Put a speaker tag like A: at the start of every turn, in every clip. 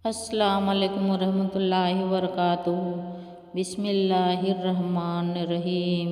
A: السلام علیکم ورحمۃ اللہ وبرکاتہ۔ بسم اللہ الرحمن الرحیم۔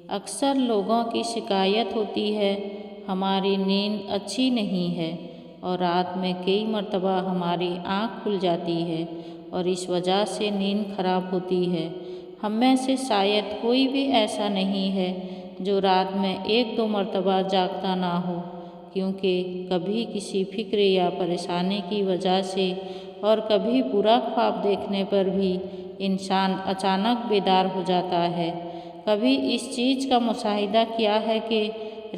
A: اکثر لوگوں کی شکایت ہوتی ہے ہماری نیند اچھی نہیں ہے اور رات میں کئی مرتبہ ہماری آنکھ کھل جاتی ہے اور اس وجہ سے نیند خراب ہوتی ہے۔ ہم میں سے شاید کوئی بھی ایسا نہیں ہے جو رات میں 1-2 مرتبہ جاگتا نہ ہو، کیونکہ کبھی کسی فکر یا پریشانی کی وجہ سے اور کبھی برا خواب دیکھنے پر بھی انسان اچانک بیدار ہو جاتا ہے۔ کبھی اس چیز کا مشاہدہ کیا ہے کہ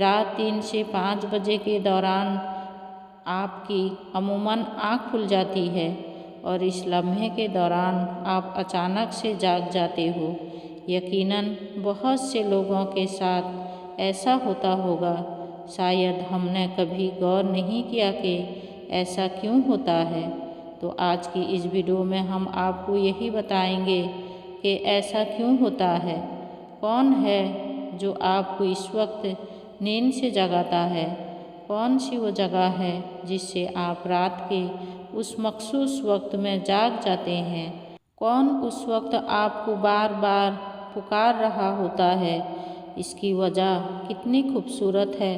A: رات 3 سے 5 بجے کے دوران آپ کی عموماً آنکھ کھل جاتی ہے اور اس لمحے کے دوران آپ اچانک سے جاگ جاتے ہو۔ یقیناً بہت سے لوگوں کے ساتھ ایسا ہوتا ہوگا، شاید ہم نے کبھی غور نہیں کیا کہ ایسا کیوں ہوتا ہے۔ تو آج کی اس ویڈیو میں ہم آپ کو یہی بتائیں گے کہ ایسا کیوں ہوتا ہے، کون ہے جو آپ کو اس وقت نیند سے جگاتا ہے، کون سی وہ جگہ ہے جس سے آپ رات کے اس مخصوص وقت میں جاگ جاتے ہیں، کون اس وقت آپ کو بار بار پکار رہا ہوتا ہے۔ اس کی وجہ کتنی خوبصورت ہے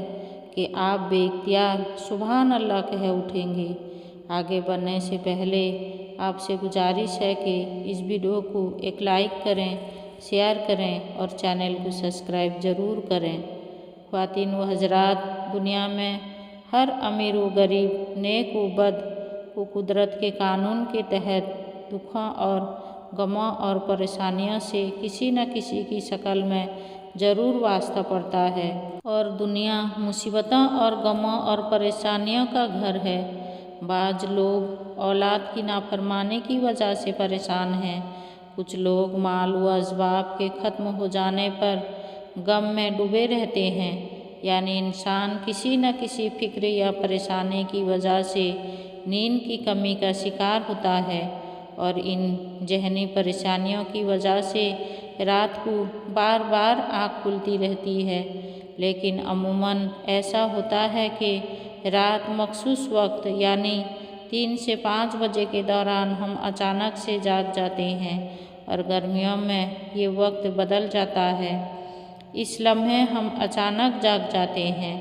A: کہ آپ بے اختیار سبحان اللہ کہہ اٹھیں گے۔ آگے بڑھنے سے پہلے آپ سے گزارش ہے کہ اس ویڈیو کو ایک لائک کریں، شیئر کریں اور چینل کو سبسکرائب ضرور کریں۔ خواتین و حضرات، دنیا میں ہر امیر و غریب، نیک و بد کو قدرت کے قانون کے تحت دکھوں اور غموں اور پریشانیوں سے کسی نہ کسی کی شکل میں ضرور واسطہ پڑتا ہے، اور دنیا مصیبتوں اور غموں اور پریشانیوں کا گھر ہے۔ بعض لوگ اولاد کی نافرمانی کی وجہ سے پریشان ہیں، کچھ لوگ مال و اسباب کے ختم ہو جانے پر غم میں ڈوبے رہتے ہیں، یعنی انسان کسی نہ کسی فکر یا پریشانی کی وجہ سے نیند کی کمی کا شکار ہوتا ہے، اور ان ذہنی پریشانیوں کی وجہ سے رات کو بار بار آنکھ کھلتی رہتی ہے۔ لیکن عموماً ایسا ہوتا ہے کہ رات مخصوص وقت یعنی 3 سے 5 بجے کے دوران ہم اچانک سے جاگ جاتے ہیں، اور گرمیوں میں یہ وقت بدل جاتا ہے۔ اس لمحے ہم اچانک جاگ جاتے ہیں۔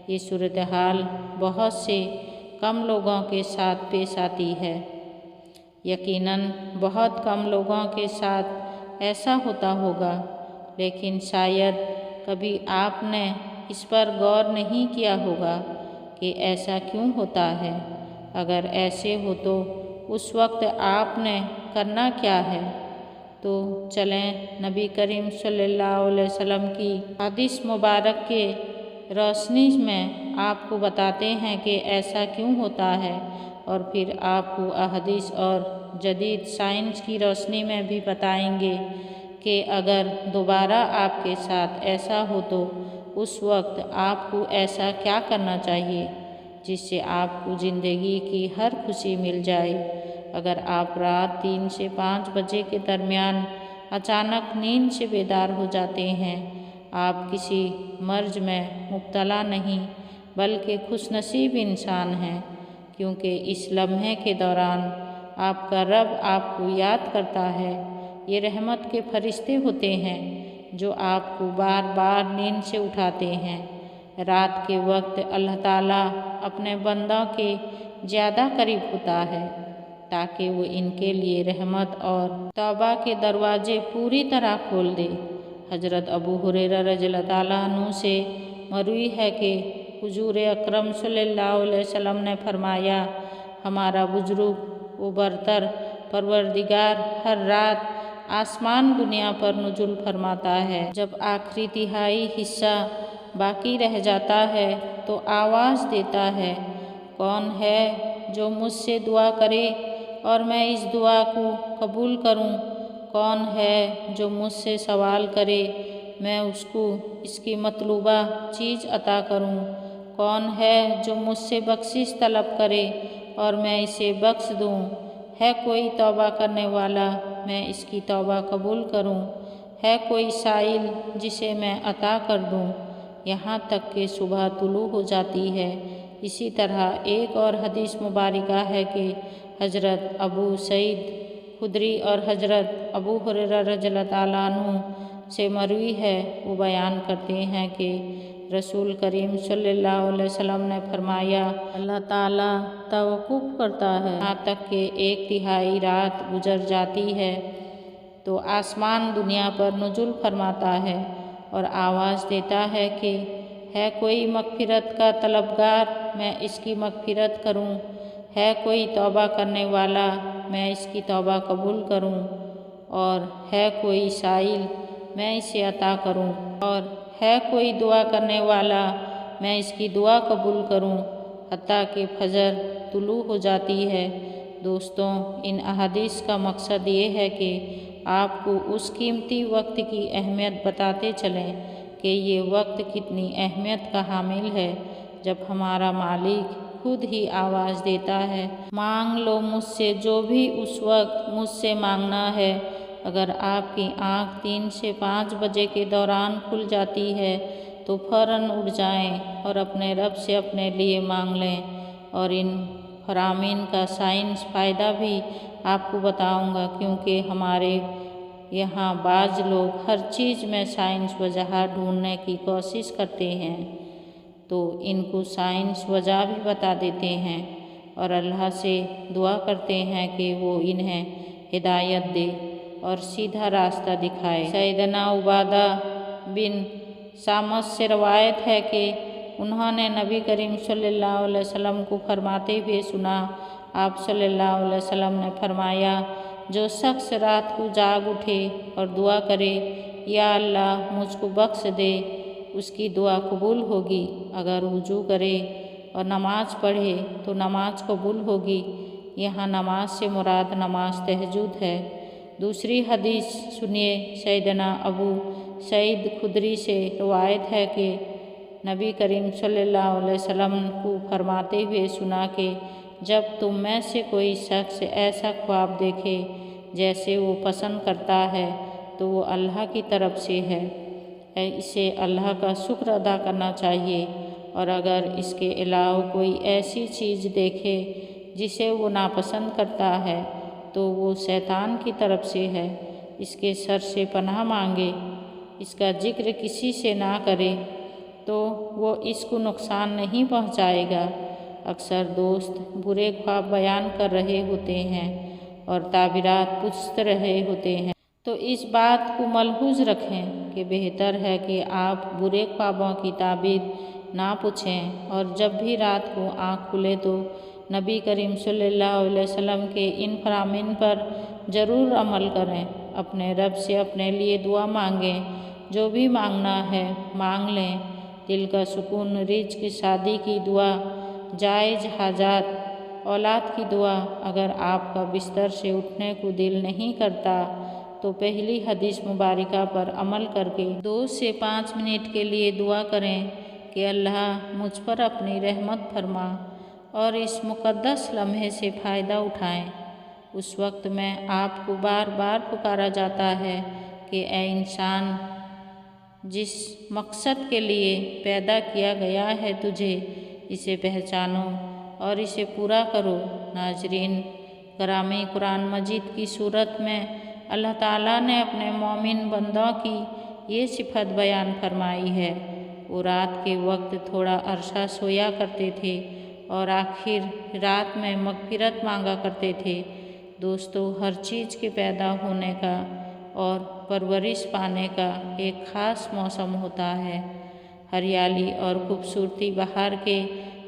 A: یہ صورتحال بہت سے کم لوگوں کے ساتھ پیش آتی ہے۔ یقیناً بہت کم لوگوں کے ساتھ ایسا ہوتا ہوگا، لیکن شاید کبھی آپ نے اس پر غور نہیں کیا ہوگا کہ ایسا کیوں ہوتا ہے۔ اگر ایسے ہو تو اس وقت آپ نے کرنا کیا ہے؟ تو چلیں نبی کریم صلی اللہ علیہ وسلم کی حدیث مبارک کے روشنی میں آپ کو بتاتے ہیں کہ ایسا کیوں ہوتا ہے، اور پھر آپ کو احادیث اور جدید سائنس کی روشنی میں بھی بتائیں گے کہ اگر دوبارہ آپ کے ساتھ ایسا ہو تو اس وقت آپ کو ایسا کیا کرنا چاہیے جس سے آپ کو زندگی کی ہر خوشی مل جائے۔ اگر آپ رات 3 سے 5 بجے کے درمیان اچانک نیند سے بیدار ہو جاتے ہیں، آپ کسی مرض میں مبتلا نہیں بلکہ خوش نصیب انسان ہیں، کیونکہ اس لمحے کے دوران آپ کا رب آپ کو یاد کرتا ہے۔ یہ رحمت کے فرشتے ہوتے ہیں جو آپ کو بار بار نیند سے اٹھاتے ہیں۔ رات کے وقت اللہ تعالیٰ اپنے بندوں کے زیادہ قریب ہوتا ہے تاکہ وہ ان کے لیے رحمت اور توبہ کے دروازے پوری طرح کھول دے۔ حضرت ابو ہریرہ رضی اللہ تعالیٰ عنہ سے مروی ہے کہ حضور اکرم صلی اللہ علیہ وسلم نے فرمایا، ہمارا بزرگ و برتر پروردگار ہر رات آسمان دنیا پر نزول فرماتا ہے۔ جب آخری تہائی حصہ باقی رہ جاتا ہے تو آواز دیتا ہے، کون ہے جو مجھ سے دعا کرے اور میں اس دعا کو قبول کروں؟ کون ہے جو مجھ سے سوال کرے، میں اس کو اس کی مطلوبہ چیز عطا کروں؟ کون ہے جو مجھ سے بخشش طلب کرے اور میں اسے بخش دوں؟ ہے کوئی توبہ کرنے والا، میں اس کی توبہ قبول کروں؟ ہے کوئی سائل جسے میں عطا کر دوں، یہاں تک کہ صبح طلوع ہو جاتی ہے۔ اسی طرح ایک اور حدیث مبارکہ ہے کہ حضرت ابو سعید خدری اور حضرت ابو ہریرہ رضی اللہ تعالیٰ عنہ سے مروی ہے، وہ بیان کرتے ہیں کہ رسول کریم صلی اللہ علیہ وسلم نے فرمایا، اللہ تعالیٰ توقف کرتا ہے یہاں تک کہ 1/3 رات گزر جاتی ہے تو آسمان دنیا پر نزول فرماتا ہے اور آواز دیتا ہے کہ ہے کوئی مغفرت کا طلبگار، میں اس کی مغفرت کروں، ہے کوئی توبہ کرنے والا، میں اس کی توبہ قبول کروں، اور ہے کوئی سائل، میں اسے عطا کروں، اور ہے کوئی دعا کرنے والا، میں اس کی دعا قبول کروں، حتیٰ کہ فجر طلوع ہو جاتی ہے۔ دوستوں، ان احادیث کا مقصد یہ ہے کہ آپ کو اس قیمتی وقت کی اہمیت بتاتے چلیں کہ یہ وقت کتنی اہمیت کا حامل ہے، جب ہمارا مالک خود ہی آواز دیتا ہے، مانگ لو مجھ سے جو بھی اس وقت مجھ سے مانگنا ہے۔ اگر آپ کی آنکھ 3 سے 5 بجے کے دوران کھل جاتی ہے تو فوراً اٹھ جائیں اور اپنے رب سے اپنے لیے مانگ لیں، اور ان فرامین کا سائنس فائدہ بھی آپ کو بتاؤں گا، کیونکہ ہمارے یہاں بعض لوگ ہر چیز میں سائنس وجہ ڈھونڈنے کی کوشش کرتے ہیں تو ان کو سائنس وجہ بھی بتا دیتے ہیں اور اللہ سے دعا کرتے ہیں کہ وہ انہیں ہدایت دے اور سیدھا راستہ دکھائے۔ سیدنا عبادہ بن صامت سے روایت ہے کہ انہوں نے نبی کریم صلی اللہ علیہ وسلم کو فرماتے ہوئے سنا، آپ صلی اللہ علیہ وسلم نے فرمایا، جو شخص رات کو جاگ اٹھے اور دعا کرے، یا اللہ مجھ کو بخش دے، اس کی دعا قبول ہوگی۔ اگر وضو کرے اور نماز پڑھے تو نماز قبول ہوگی۔ یہاں نماز سے مراد نماز تہجد ہے۔ دوسری حدیث سنیے، سیدنا ابو سعید خدری سے روایت ہے کہ نبی کریم صلی اللہ علیہ وسلم کو فرماتے ہوئے سنا کہ جب تم میں سے کوئی شخص ایسا خواب دیکھے جیسے وہ پسند کرتا ہے تو وہ اللہ کی طرف سے ہے، اسے اللہ کا شکر ادا کرنا چاہیے، اور اگر اس کے علاوہ کوئی ایسی چیز دیکھے جسے وہ ناپسند کرتا ہے تو وہ شیطان کی طرف سے ہے، اس کے شر سے پناہ مانگے، اس کا ذکر کسی سے نہ کرے تو وہ اس کو نقصان نہیں پہنچائے گا۔ اکثر دوست برے خواب بیان کر رہے ہوتے ہیں اور تعبیرات پوچھ رہے ہوتے ہیں، تو اس بات کو ملحوظ رکھیں کہ بہتر ہے کہ آپ برے خوابوں کی تعبیر نہ پوچھیں، اور جب بھی رات کو آنکھ کھلے تو نبی کریم صلی اللہ علیہ وسلم کے ان فرامین پر ضرور عمل کریں۔ اپنے رب سے اپنے لیے دعا مانگیں، جو بھی مانگنا ہے مانگ لیں، دل کا سکون، رزق، شادی کی دعا، جائز حاجات، اولاد کی دعا۔ اگر آپ کا بستر سے اٹھنے کو دل نہیں کرتا تو پہلی حدیث مبارکہ پر عمل کر کے 2 سے 5 منٹ کے لیے دعا کریں کہ اللہ مجھ پر اپنی رحمت فرما، اور اس مقدس لمحے سے فائدہ اٹھائیں۔ اس وقت میں آپ کو بار بار پکارا جاتا ہے کہ اے انسان، جس مقصد کے لیے پیدا کیا گیا ہے تجھے اسے پہچانو اور اسے پورا کرو۔ ناظرین گرامی، قرآن مجید کی صورت میں اللہ تعالیٰ نے اپنے مومن بندوں کی یہ صفت بیان فرمائی ہے، وہ رات کے وقت تھوڑا عرصہ سویا کرتے تھے اور آخر رات میں مغفرت مانگا کرتے تھے۔ دوستو، ہر چیز کے پیدا ہونے کا اور پرورش پانے کا ایک خاص موسم ہوتا ہے۔ ہریالی اور خوبصورتی بہار کے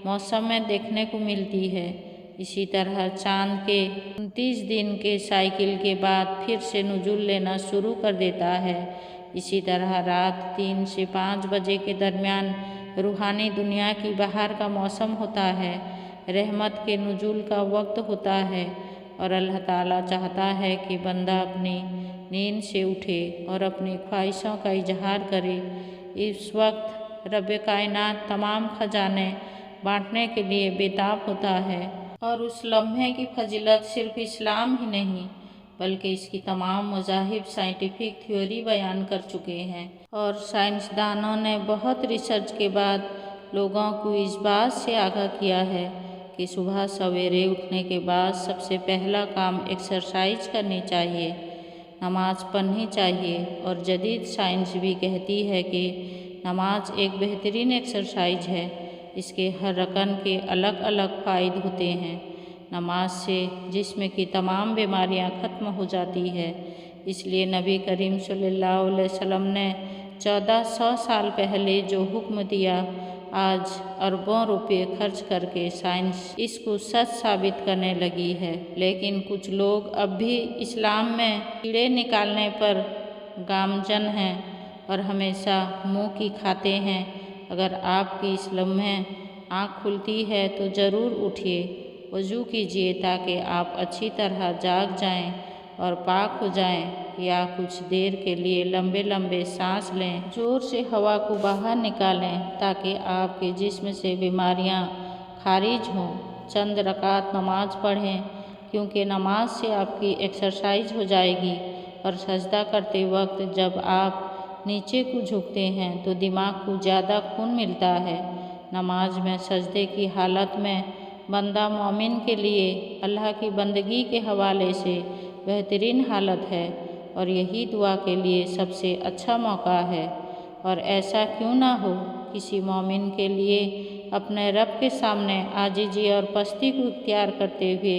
A: موسم میں دیکھنے کو ملتی ہے۔ اسی طرح چاند کے 29 دن کے سائیکل کے بعد پھر سے نزول لینا شروع کر دیتا ہے۔ اسی طرح رات 3 سے 5 بجے کے درمیان روحانی دنیا کی بہار کا موسم ہوتا ہے، رحمت کے نزول کا وقت ہوتا ہے، اور اللہ تعالیٰ چاہتا ہے کہ بندہ اپنی نیند سے اٹھے اور اپنی خواہشوں کا اظہار کرے۔ اس وقت رب کائنات تمام خزانے بانٹنے کے لیے بےتاب ہوتا ہے، اور اس لمحے کی فضیلت صرف اسلام ہی نہیں بلکہ اس کی تمام مذاہب سائنٹیفک تھیوری بیان کر چکے ہیں، اور سائنسدانوں نے بہت ریسرچ کے بعد لوگوں کو اس بات سے آگاہ کیا ہے کہ صبح سویرے اٹھنے کے بعد سب سے پہلا کام ایکسرسائز کرنی چاہیے، نماز پڑھنی چاہیے، اور جدید سائنس بھی کہتی ہے کہ نماز ایک بہترین ایکسرسائز ہے۔ اس کے ہر رکن کے الگ الگ فوائد ہوتے ہیں۔ نماز سے جسم کی تمام بیماریاں ختم ہو جاتی ہے۔ اس لیے نبی کریم صلی اللہ علیہ وسلم نے 1400 سال پہلے جو حکم دیا، آج اربوں روپے خرچ کر کے سائنس اس کو سچ ثابت کرنے لگی ہے۔ لیکن کچھ لوگ اب بھی اسلام میں کیڑے نکالنے پر گامزن ہیں اور ہمیشہ منہ کی کھاتے ہیں۔ اگر آپ کی اس لمحے آنکھ کھلتی ہے تو ضرور اٹھیے، وضو کیجیے تاکہ آپ اچھی طرح جاگ جائیں اور پاک ہو جائیں، یا کچھ دیر کے لیے لمبے لمبے سانس لیں، زور سے ہوا کو باہر نکالیں تاکہ آپ کے جسم سے بیماریاں خارج ہوں۔ چند رکعت نماز پڑھیں، کیونکہ نماز سے آپ کی ایکسرسائز ہو جائے گی، اور سجدہ کرتے وقت جب آپ نیچے کو جھکتے ہیں تو دماغ کو زیادہ خون ملتا ہے۔ نماز میں سجدے کی حالت میں بندہ مومن کے لیے اللہ کی بندگی کے حوالے سے بہترین حالت ہے، اور یہی دعا کے لیے سب سے اچھا موقع ہے۔ اور ایسا کیوں نہ ہو، کسی مومن کے لیے اپنے رب کے سامنے عاجزی اور پستی کو اختیار کرتے ہوئے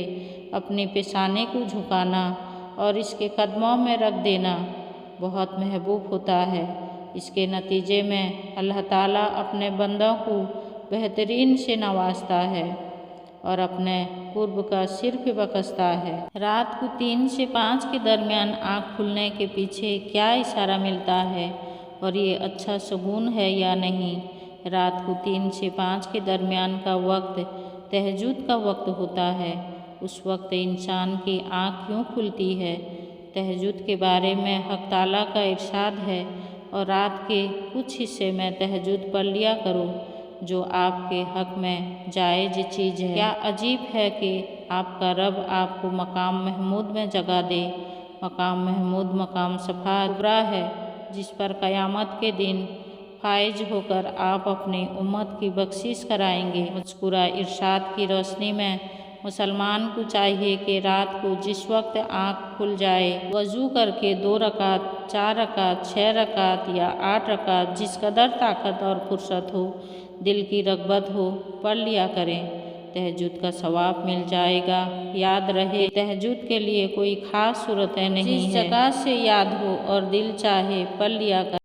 A: اپنی پیشانی کو جھکانا اور اس کے قدموں میں رکھ دینا بہت محبوب ہوتا ہے۔ اس کے نتیجے میں اللہ تعالیٰ اپنے بندوں کو بہترین سے نوازتا ہے اور اپنے قرب کا صرف بخشتا ہے۔ رات کو 3 سے 5 کے درمیان آنکھ کھلنے کے پیچھے کیا اشارہ ملتا ہے، اور یہ اچھا شگون ہے یا نہیں؟ رات کو 3 سے 5 کے درمیان کا وقت تہجد کا وقت ہوتا ہے۔ اس وقت انسان کی آنکھ کیوں کھلتی ہے؟ تہجد کے بارے میں حق تعالیٰ کا ارشاد ہے، اور رات کے کچھ حصے میں تہجد پڑھ لیا کرو، جو آپ کے حق میں جائز چیز ہے۔ کیا عجیب ہے کہ آپ کا رب آپ کو مقام محمود میں جگہ دے۔ مقام محمود مقام شفاعت کبریٰ ہے، جس پر قیامت کے دن فائز ہو کر آپ اپنی امت کی بخشش کرائیں گے۔ مذکورہ ارشاد کی روشنی میں مسلمان کو چاہیے کہ رات کو جس وقت آنکھ کھل جائے، وضو کر کے 2 رکعت، 4 رکعت، 6 رکعت یا 8 رکعت، جس قدر طاقت اور فرصت ہو، دل کی رغبت ہو، پڑھ لیا کریں۔ تہجد کا ثواب مل جائے گا۔ یاد رہے، تہجد کے لیے کوئی خاص صورتیں نہیں ہیں، جس جگہ سے یاد ہو اور دل چاہے پڑھ لیا کریں۔